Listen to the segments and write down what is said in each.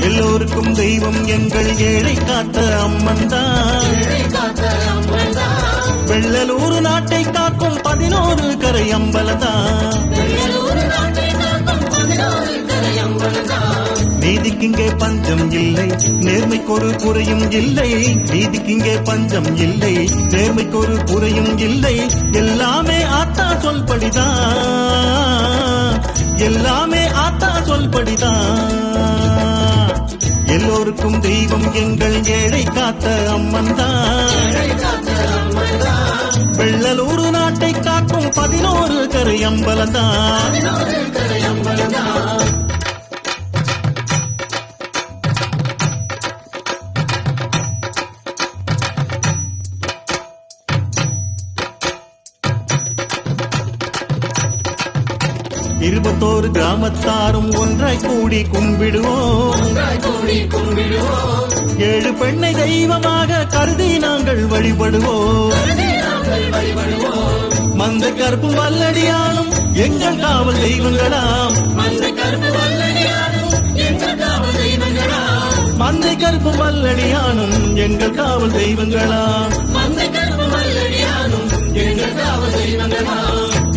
எல்லோருக்கும் தெய்வம் எங்கள் ஏழை காத்த அம்மன் தான். வெள்ளலூர் நாட்டை காக்கும் 11 கரை அம்பலதான். நீதிக்கிங்கே பஞ்சம் இல்லை, நேர்மைக்கொரு குறையும் இல்லை. நீதிக்கிங்கே பஞ்சம் இல்லை, நேர்மைக்கொரு குறையும் இல்லை. எல்லாமே ஆத்தா சொல்படிதான், எல்லாமே ஆத்தா சொல்படிதான். எல்லோருக்கும் தெய்வம் எங்கள் ஏழை காத்த அம்மன் தான். வெள்ளலூர் நாட்டை காக்கும் 11 கரை அம்பலதான். இருபத்தோரு கிராமத்தாரும் ஒன்றாய் கூடி கும்பிடுவோம். 7 பெண்ணை தெய்வமாக கருதி நாங்கள் வழிபடுவோம். மந்த கருப்பு வல்லடியானும் எங்கள் காவல் தெய்வங்களாம். மந்தை கருப்பு வல்லடியானும் எங்கள் காவல் தெய்வங்களாம்.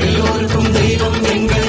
எல்லோருக்கும் தெய்வம் எங்கள்